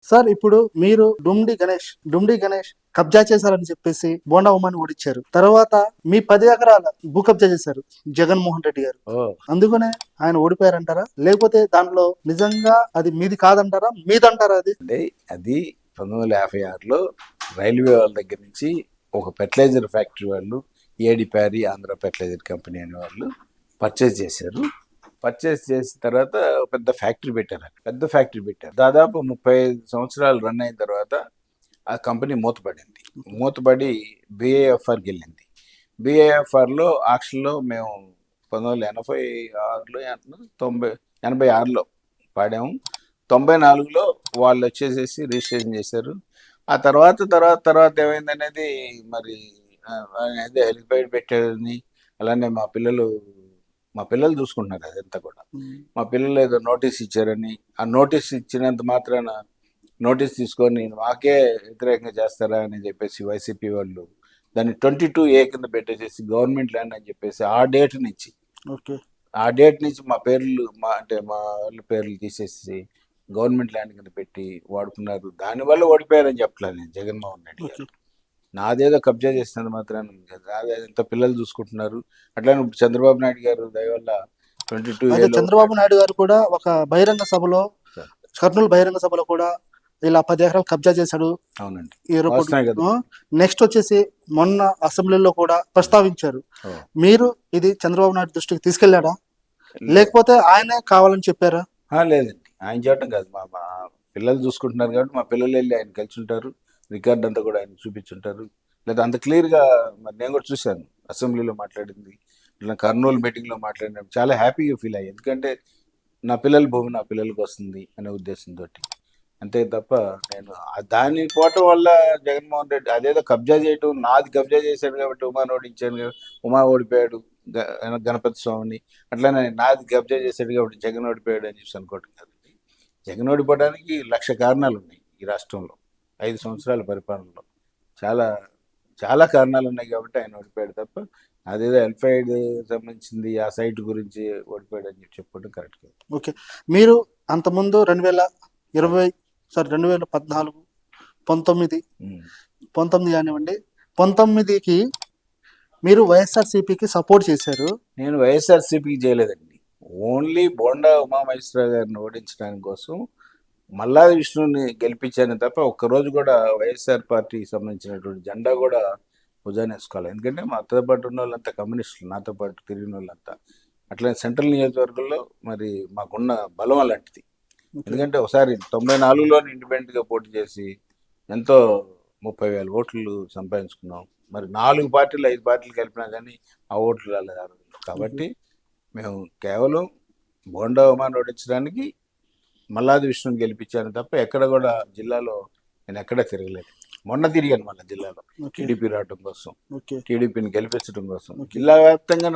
Sir ఇప్పుడు మీరు డుమ్డి గణేష్ కబ్జా చేశారని చెప్పేసి బోండా ఉమాని ఓడిచ్చారు. తర్వాత మీ 10 ఎకరాల భూ కబ్జా చేశారు జగన్మోహన్ రెడ్డి గారు. ఓ అందుకనే ఆయన ఓడిపోయారంటారా? లేకపోతే దానిలో నిజంగా అది మీది కాదంటారా? మీదంటారా అది? అంటే అది 1956లో రైల్వే వాళ్ళ దగ్గర నుంచి ఒక ఫెర్టిలైజర్ ఫ్యాక్టరీ వాళ్ళు ఏడి ప్యారీ ఆంధ్ర ఫెర్టిలైజర్ కంపెనీ అనే వాళ్ళు పర్చేజ్ చేశారు. పర్చేస్ చేసిన తర్వాత పెద్ద ఫ్యాక్టరీ పెట్టారు. పెద్ద ఫ్యాక్టరీ పెట్టారు. దాదాపు 35 సంవత్సరాలు రన్ అయిన తర్వాత ఆ కంపెనీ మూతపడింది. మూతపడి బిఏఎఫ్ఆర్కి వెళ్ళింది. బిఏఎఫ్ఆర్లో ఆక్షన్లో మేము 1986లో 86లో పాడాము. 94లో వాళ్ళు వచ్చేసేసి రిజిస్ట్రేషన్ చేశారు. ఆ తర్వాత ఏమైందనేది మరి అదే హెలిపైడ్ పెట్టారని, అలానే మా పిల్లలు చూసుకుంటున్నారు అదంతా కూడా. మా పిల్లలు ఏదో నోటీస్ ఇచ్చారని, ఆ నోటీస్ ఇచ్చినంత మాత్రాన నోటీస్ తీసుకొని మాకే వ్యతిరేకంగా చేస్తారా అని చెప్పేసి వైసీపీ వాళ్ళు దాన్ని 22A కింద పెట్టేసేసి గవర్నమెంట్ ల్యాండ్ అని చెప్పేసి ఓకే. ఆ డేట్ నుంచి మా పేర్లు మా వాళ్ళ పేర్లు తీసేసి గవర్నమెంట్ ల్యాండ్ కింద పెట్టి వాడుకున్నారు. దానివల్ల ఓడిపోయారని చెప్పలేదు నేను జగన్మోహన్ రెడ్డి గారు. నాదేదో కబ్జా చేసినంత మాత్రాన నాదే ఎంత పిల్లలు చూసుకుంటున్నారు. అట్లానే ఇప్పుడు చంద్రబాబు నాయుడు గారు దయవల్ల 22A లో చంద్రబాబు నాయుడు గారు కూడా ఒక బహిరంగ సభలో, కర్నూలు బహిరంగ సభలో కూడా ఇలా 10 ఎకరాలు కబ్జా చేశాడు. అవునండి, ఏరోపోర్ట్ నెక్స్ట్ వచ్చేసి మొన్న అసెంబ్లీలో కూడా ప్రస్తావించారు. మీరు ఇది చంద్రబాబు నాయుడు దృష్టికి తీసుకెళ్లాడా, లేకపోతే ఆయనే కావాలని చెప్పారా? లేదండి, ఆయన చేయటం కాదు. మా పిల్లలు చూసుకుంటున్నారు కాబట్టి మా పిల్లలు వెళ్ళి ఆయన కలిసి ఉంటారు. రికార్డ్ అంతా కూడా ఆయన చూపించుంటారు. లేదా అంత క్లియర్గా మరి నేను కూడా చూశాను అసెంబ్లీలో మాట్లాడింది, ఇలా కర్నూలు మీటింగ్లో మాట్లాడినప్పుడు చాలా హ్యాపీగా ఫీల్ అయ్యాయి. ఎందుకంటే నా పిల్లల భూమి నా పిల్లలకి వస్తుంది అనే ఉద్దేశంతో. అంతే తప్ప నేను దాన్ని పోవటం వల్ల జగన్మోహన్ రెడ్డి అదేదో కబ్జా చేయటం, నాది కబ్జా చేశాడు కాబట్టి ఉమాని ఓడించాను, ఉమా ఓడిపోయాడు గణపతి స్వామిని, అట్లానే నాది కబ్జా చేశాడు కాబట్టి జగన్ ఓడిపోయాడు అని చెప్పి అనుకోవటం కదండి. జగన్ ఓడిపోవడానికి 1,00,000 కారణాలు ఉన్నాయి ఈ రాష్ట్రంలో 5 సంవత్సరాల పరిపాలనలో. చాలా చాలా కారణాలు ఉన్నాయి కాబట్టి ఆయన ఓడిపోయాడు తప్ప అదేదో ఎల్ఫైడ్ సంబంధించింది ఆ సైట్ గురించి ఓడిపోయాడు అని చెప్పి చెప్పుకోవడం కరెక్ట్ కాదు. ఓకే. మీరు అంతకుముందు 2014, 19 కానివ్వండి, 19కి మీరు వైఎస్ఆర్సీపీకి సపోర్ట్ చేశారు. నేను వైఎస్ఆర్సీపీకి చేయలేదండి. ఓన్లీ బోండా ఉమామహేశ్వరరావు గారిని ఓడించడానికి కోసం మల్లాది విష్ణుని గెలిపించాను తప్ప ఒక్కరోజు కూడా వైఎస్ఆర్ పార్టీకి సంబంధించినటువంటి జెండా కూడా భుజాన్ని వేసుకోవాలి. ఎందుకంటే మాతో పాటు ఉన్న వాళ్ళంతా కమ్యూనిస్టులు, నాతో పాటు తిరిగిన వాళ్ళంతా. అట్లా సెంట్రల్ నియోజకవర్గంలో మరి మాకున్న బలం అలాంటిది. ఎందుకంటే ఒకసారి 94లో ఇండిపెండెంట్గా పోటీ చేసి ఎంతో 30,000 ఓట్లు సంపాదించుకున్నాం. మరి 4 పార్టీలు 5 పార్టీలు కలిపినా కానీ ఆ ఓట్లు రాలేదు. కాబట్టి మేము కేవలం బోండా ఉమాని ఓడించడానికి మల్లాది విష్ణుని గెలిపించాను తప్ప ఎక్కడ కూడా జిల్లాలో నేను ఎక్కడా తిరగలేదు. మొన్న తిరిగాను మళ్ళీ జిల్లాలో టీడీపీ రావడం కోసం, టీడీపీని గెలిపించడం కోసం. జిల్లా వ్యాప్తంగా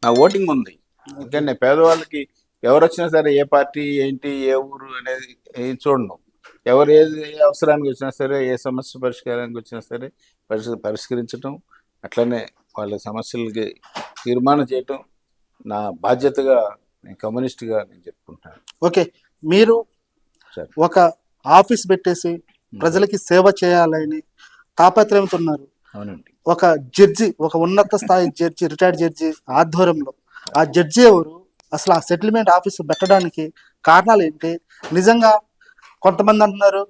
నా ఓటింగ్ ఉంది. ఎందుకంటే పేదవాళ్ళకి ఎవరు వచ్చినా సరే ఏ పార్టీ ఏంటి ఏ ఊరు అనేది ఏం చూడను. ఎవరు ఏ అవసరానికి వచ్చినా సరే, ఏ సమస్య పరిష్కారానికి వచ్చినా సరే పరిష్కరించడం, అట్లనే వాళ్ళ సమస్యలకి తీర్మానం చేయటం నా బాధ్యతగా నేను కమ్యూనిస్ట్గా నేను చెప్పుకుంటాను. ఓకే. మీరు ఒక ఆఫీస్ పెట్టేసి ప్రజలకి సేవ చేయాలని తాపత్రయంతో ఉన్నారు. అవునండి. ఒక జడ్జి, ఒక ఉన్నత స్థాయి జడ్జి, రిటైర్డ్ జడ్జి ఆధ్వర్యంలో ఆ జడ్జి ఎవరు, అసలు ఆ సెటిల్మెంట్ ఆఫీస్ పెట్టడానికి కారణాలు ఏంటి? నిజంగా కొంతమంది అంటున్నారు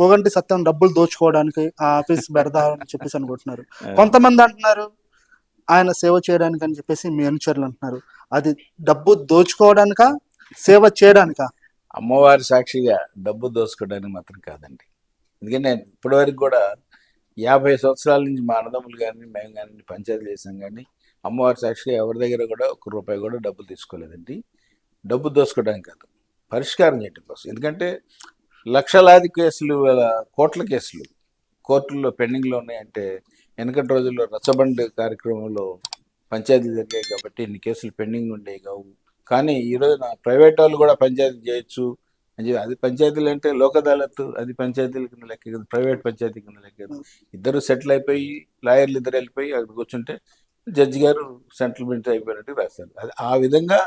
కోగంటి సత్యం డబ్బులు దోచుకోవడానికి ఆ ఆఫీస్ పెడతారని చెప్పేసి అనుకుంటున్నారు. కొంతమంది అంటున్నారు ఆయన సేవ చేయడానికి అని చెప్పేసి మీ అనుచరులు అంటున్నారు. అది డబ్బు దోచుకోవడానికా, సేవ చేయడానికా? అమ్మవారి సాక్షిగా డబ్బు దోచుకోవడానికి మాత్రం కాదండి. ఎందుకంటే నేను ఇప్పటివరకు కూడా 50 సంవత్సరాల నుంచి మా అన్నదమ్ములు కానీ మేము కానీ పంచాయతీలు చేసాం కానీ అమ్మవారి సాక్షిగా ఎవరి దగ్గర కూడా ₹1 కూడా డబ్బులు తీసుకోలేదండి. డబ్బు దోచుకోవడానికి కాదు, పరిష్కారం చేయడం కోసం. ఎందుకంటే లక్షలాది కేసులు, కోట్ల కేసులు కోర్టుల్లో పెండింగ్లో ఉన్నాయంటే వెనకటి రోజుల్లో రచ్చబండ కార్యక్రమంలో పంచాయతీలు జరిగాయి కాబట్టి ఇన్ని కేసులు పెండింగ్ ఉండేవి కావు. కానీ ఈరోజు ప్రైవేట్ వాళ్ళు కూడా పంచాయతీ చేయొచ్చు అని చెప్పి, అది పంచాయతీలు అంటే లోక్ అదాలత్, అది పంచాయతీల కింద లెక్క కదా, ప్రైవేట్ పంచాయతీ కింద లెక్క కదా. ఇద్దరు సెటిల్ అయిపోయి లాయర్లు ఇద్దరు వెళ్ళిపోయి అక్కడ కూర్చుంటే జడ్జి గారు సెటిల్మెంట్ అయిపోయినట్టు రాశారు. అది ఆ విధంగా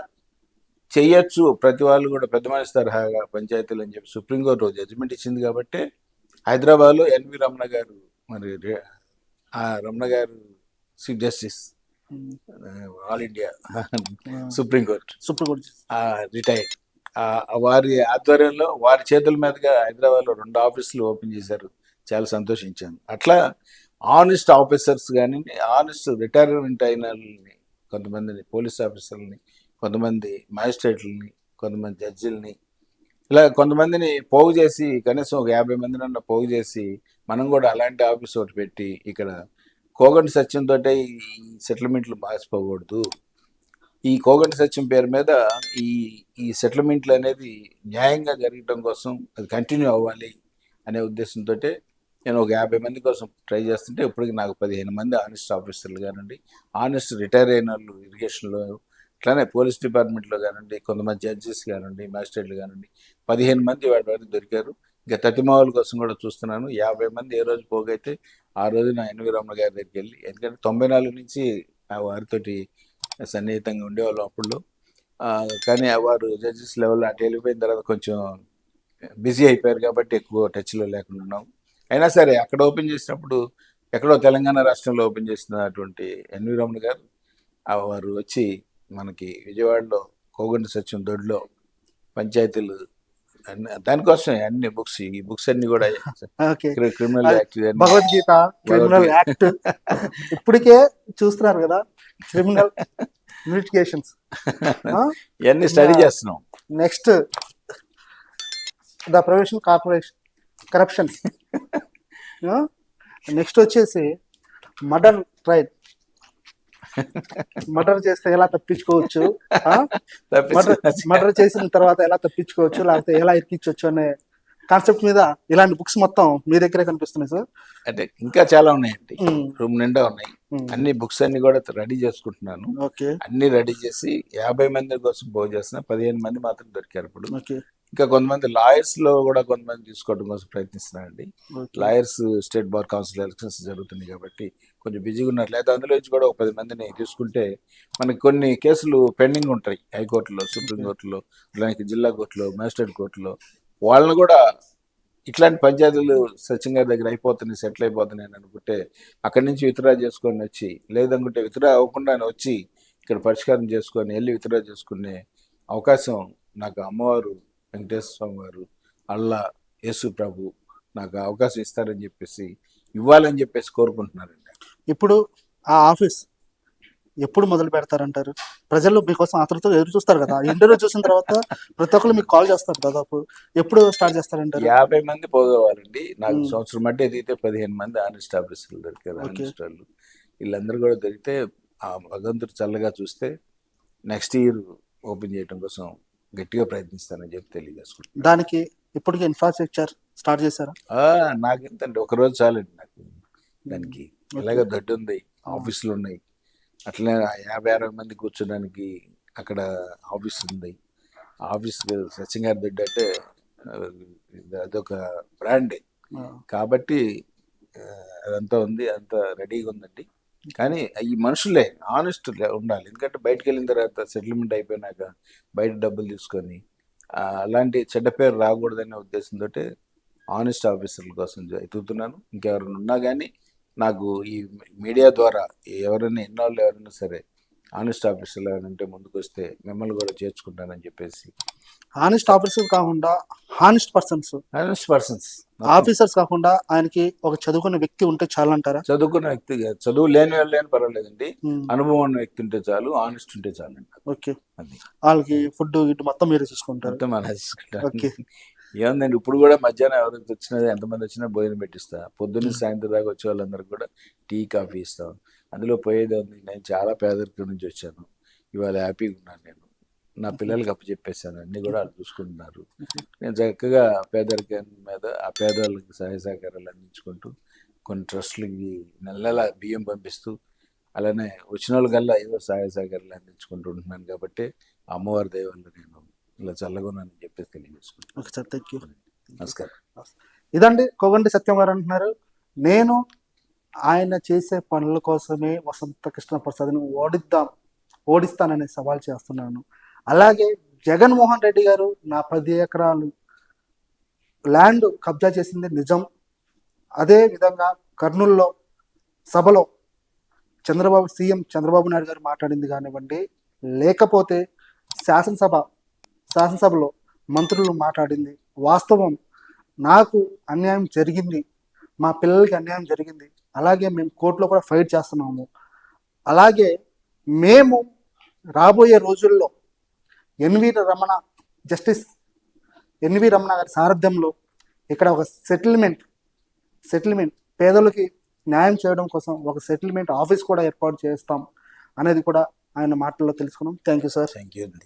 చెయ్యొచ్చు ప్రతి వాళ్ళు కూడా పెద్ద మనిషి తరహాగా పంచాయతీలు అని చెప్పి సుప్రీంకోర్టు జడ్జిమెంట్ ఇచ్చింది కాబట్టి హైదరాబాద్లో ఎన్వి రమణ గారు మరి ఆ రమణ గారు chief justice all India supreme court supreme court retired వారి ఆధ్వర్యంలో వారి చేతుల మీదుగా హైదరాబాద్లో 2 ఆఫీసులు ఓపెన్ చేశారు. చాలా సంతోషించాను. అట్లా ఆనెస్ట్ ఆఫీసర్స్ కానీ ఆనెస్ట్ రిటైర్మెంట్ అయిన వాళ్ళని, కొంతమందిని పోలీస్ ఆఫీసర్లని, కొంతమంది మ్యాజిస్ట్రేట్లని, కొంతమంది జడ్జిలని, ఇలా కొంతమందిని పోగు చేసి కనీసం ఒక 50 మందినన్నా పోగు చేసి మనం కూడా అలాంటి ఆఫీస్ ఒకటి పెట్టి ఇక్కడ కోగంటి సత్యంతో ఈ సెటిల్మెంట్లు మార్చిపోకూడదు. ఈ కోగంటి సత్యం పేరు మీద ఈ ఈ సెటిల్మెంట్లు అనేది న్యాయంగా జరగటం కోసం అది కంటిన్యూ అవ్వాలి అనే ఉద్దేశంతో నేను ఒక 50 మంది కోసం ట్రై చేస్తుంటే ఇప్పటికి నాకు 15 మంది ఆనెస్ట్ ఆఫీసర్లు కానివ్వండి, ఆనెస్ట్ రిటైర్ అయిన వాళ్ళు ఇరిగేషన్లో, అట్లానే పోలీస్ డిపార్ట్మెంట్లో కానివ్వండి, కొంతమంది జడ్జెస్ కానివ్వండి, మ్యాజిస్ట్రేట్లు కానివ్వండి, 15 మంది వాటి వరకు దొరికారు. ఇంకా తతిమావుల కోసం కూడా చూస్తున్నాను. 50 మంది ఏ రోజు పోగైతే ఆ రోజు నా ఎన్వి రమణ గారి దగ్గరికి వెళ్ళి, ఎందుకంటే 94 నుంచి ఆ వారితోటి సన్నిహితంగా ఉండేవాళ్ళం అప్పుడు. కానీ వారు జడ్జెస్ లెవెల్ అటు వెళ్ళిపోయిన తర్వాత కొంచెం బిజీ అయిపోయారు కాబట్టి ఎక్కువ టచ్లో లేకుండా ఉన్నాం. అయినా సరే అక్కడ ఓపెన్ చేసినప్పుడు ఎక్కడో తెలంగాణ రాష్ట్రంలో ఓపెన్ చేసినటువంటి ఎన్వి రమణ గారు వారు వచ్చి మనకి విజయవాడలో కోగంటి సత్యం దొడ్లో పంచాయతీలు దానికోసం అన్ని బుక్స్, ఈ బుక్స్ అన్ని కూడా criminal act, Bhagavad Gita, criminal act ఇప్పటికే చూస్తున్నారు కదా, క్రిమినల్ ఇన్వెస్టిగేషన్స్ ఇవన్నీ స్టడీ చేస్తున్నాం. Next the provision corporation corruption, next వచ్చేసి మర్డర్ ట్రైల్, మర్డర్ చేస్తే ఎలా తప్పించుకోవచ్చు, మర్డర్ చేసిన తర్వాత ఎలా తప్పించుకోవచ్చు, లేకపోతే ఎలా ఇరికించవచ్చు అనే కాన్సెప్ట్ మీద ఇలాంటి బుక్స్ మొత్తం మీ దగ్గరే కనిపిస్తున్నాయి సార్. అంటే ఇంకా చాలా ఉన్నాయండి, రూమ్ నిండా ఉన్నాయి. అన్ని బుక్స్ అన్ని కూడా రెడీ చేసుకుంటున్నాను. అన్ని రెడీ చేసి 50 మంది కోసం పోగు చేస్తున్నా. 15 మంది మాత్రం దొరికారు ఇప్పుడు. ఇంకా కొంతమంది లాయర్స్ లో కూడా కొంతమంది తీసుకోవడం కోసం ప్రయత్నిస్తున్నానండి. Lawyers state bar council elections జరుగుతుంది కాబట్టి కొంచెం బిజీగా ఉన్నారు. లేదా అందులో నుంచి కూడా ఒక 10 మందిని తీసుకుంటే మనకి కొన్ని కేసులు పెండింగ్ ఉంటాయి హైకోర్టులో, సుప్రీంకోర్టులో, అలాగే జిల్లా కోర్టులో, మ్యాజిస్ట్రేట్ కోర్టులో. వాళ్ళని కూడా ఇట్లాంటి పంచాయతీలు సచిన్ గారి దగ్గర అయిపోతున్నాయి, సెటిల్ అయిపోతున్నాయి అని అనుకుంటే అక్కడి నుంచి విత్డ్రా చేసుకొని వచ్చి, లేదనుకుంటే విత్డ్రా అవ్వకుండా వచ్చి ఇక్కడ పరిష్కారం చేసుకొని వెళ్ళి విత్డ్రా చేసుకునే అవకాశం నాకు అమ్మవారు వెంకటేశ్వర స్వామి వారు, అల్లా, యేసు ప్రభు నాకు అవకాశం ఇస్తారని చెప్పేసి, ఇవ్వాలని చెప్పేసి కోరుకుంటున్నారండి. ఇప్పుడు ఆ ఆఫీస్ ఎప్పుడు మొదలు పెడతారంటారు? ప్రజలు మీకోసం ఆతృతతో ఎదురు చూస్తారు కదా, ఇంటర్వ్యూ చూసిన తర్వాత ప్రతి ఒక్కరు మీకు కాల్ చేస్తారు దాదాపు. ఎప్పుడు స్టార్ట్ చేస్తారంటారు? 50 మంది పోగవాలండి. నాకు సంవత్సరం మట్టి ఎదిగితే 15 మంది ఆనెస్ట్ ఆఫీసర్లు దొరికారు. ఆనెస్ట్ వాళ్ళు వీళ్ళందరూ కూడా దొరికితే ఆ భగవంతుడు చల్లగా చూస్తే నెక్స్ట్ ఇయర్ ఓపెన్ చేయడం కోసం గట్టిగా ప్రయత్నిస్తానని చెప్పి తెలియజేసుకుంటాను. దానికి ఇప్పటికే ఇన్ఫ్రాస్ట్రక్చర్ స్టార్ట్ చేశారా? నాకు ఎంతండి, ఒక రోజు చాలండి నాకు. దానికి ఇలాగ దొడ్డు ఉంది, ఆఫీసులు ఉన్నాయి, అట్లనే 50-60 మంది కూర్చోడానికి అక్కడ ఆఫీస్ ఉంది. ఆఫీస్ సచిన్ గారి దొడ్డు అంటే అదొక బ్రాండే కాబట్టి అదంతా ఉంది, అంతా రెడీగా ఉందండి. కానీ ఈ మనుషులే ఆనెస్ట్ ఉండాలి. ఎందుకంటే బయటకు వెళ్ళిన తర్వాత సెటిల్మెంట్ అయిపోయినాక బయట డబ్బులు తీసుకొని అలాంటి చెడ్డ పేరు రాకూడదనే ఉద్దేశంతో ఆనెస్ట్ ఆఫీసర్ల కోసం ఎదుగుతున్నాను. ఇంకెవరైనా ఉన్నా కానీ నాకు ఈ మీడియా ద్వారా ఎవరైనా ఎన్నోళ్ళు ఎవరైనా సరే ఆనెస్ట్ ఆఫీసర్లు ఎవరంటే ముందుకు వస్తే మిమ్మల్ని కూడా చేర్చుకుంటానని చెప్పేసి. ఆనెస్ట్ ఆఫీసర్స్ కాకుండా ఆనెస్ట్ పర్సన్స్ ఆఫీసర్స్ కాకుండా ఆయనకి ఒక చదువుకున్న వ్యక్తి ఉంటే చాలు అంటారా? చదువుకున్న వ్యక్తి, చదువు లేని వాళ్ళు లేని పర్వాలేదండి, అనుభవం ఉన్న వ్యక్తి ఉంటే చాలు, ఆనెస్ట్ ఉంటే చాలు అండి. ఓకే, వాళ్ళకి ఫుడ్ గిట్టు మొత్తం మీరు చూసుకుంటారు? మొత్తం మనం చూసుకుంటాం. ఏముందండి, ఇప్పుడు కూడా మధ్యాహ్నం ఎవరికి వచ్చినా ఎంతమంది వచ్చినా భోజనం పెట్టిస్తా. పొద్దున్న సాయంత్రం దాకా వచ్చే వాళ్ళందరికీ కూడా టీ కాఫీ ఇస్తాం. అందులో పోయేది ఉంది. నేను చాలా పేదరికం నుంచి వచ్చాను, ఇవాళ హ్యాపీగా ఉన్నాను. నేను నా పిల్లలకి అప్పచెప్పేశాను, అన్ని కూడా వాళ్ళు చూసుకుంటున్నారు. నేను చక్కగా పేదరికం మీద ఆ పేదవాళ్ళకి సహాయ సహకారాలు అందించుకుంటూ కొన్ని ట్రస్టులకి నెల బియ్యం పంపిస్తూ అలానే వచ్చిన వాళ్ళకల్లా ఏదో సహాయ సహకారాలు అందించుకుంటూ ఉంటున్నాను. కాబట్టి అమ్మవారి దయ వల్ల నేను ఇలా చల్లగొన్నానని చెప్పేసి తెలియజేసుకుంటాను. ఓకే సార్, థ్యాంక్ యూ, నమస్కారం. ఇదండి కోగంటి సత్యం గారు అంటున్నారు, నేను ఆయన చేసే పనుల కోసమే వసంత కృష్ణ ప్రసాద్ని ఓడిస్తాననే సవాల్ చేస్తున్నాను. అలాగే జగన్మోహన్ రెడ్డి గారు నా 10 ఎకరాలు ల్యాండ్ కబ్జా చేసింది నిజం. అదే విధంగా కర్నూలులో సభలో సీఎం చంద్రబాబు నాయుడు గారు మాట్లాడింది కానివ్వండి, లేకపోతే శాసనసభలో మంత్రులు మాట్లాడింది వాస్తవం. నాకు అన్యాయం జరిగింది, మా పిల్లలకి అన్యాయం జరిగింది, అలాగే మేము కోర్టులో కూడా ఫైట్ చేస్తున్నాము. అలాగే మేము రాబోయే రోజుల్లో జస్టిస్ ఎన్వి రమణ గారి సారథ్యంలో ఇక్కడ ఒక సెటిల్మెంట్ పేదలకి న్యాయం చేయడం కోసం ఒక సెటిల్మెంట్ ఆఫీస్ కూడా ఏర్పాటు చేస్తాం అనేది కూడా ఆయన మాటల్లో తెలుసుకున్నాం. Thank you sir. Thank you అండి.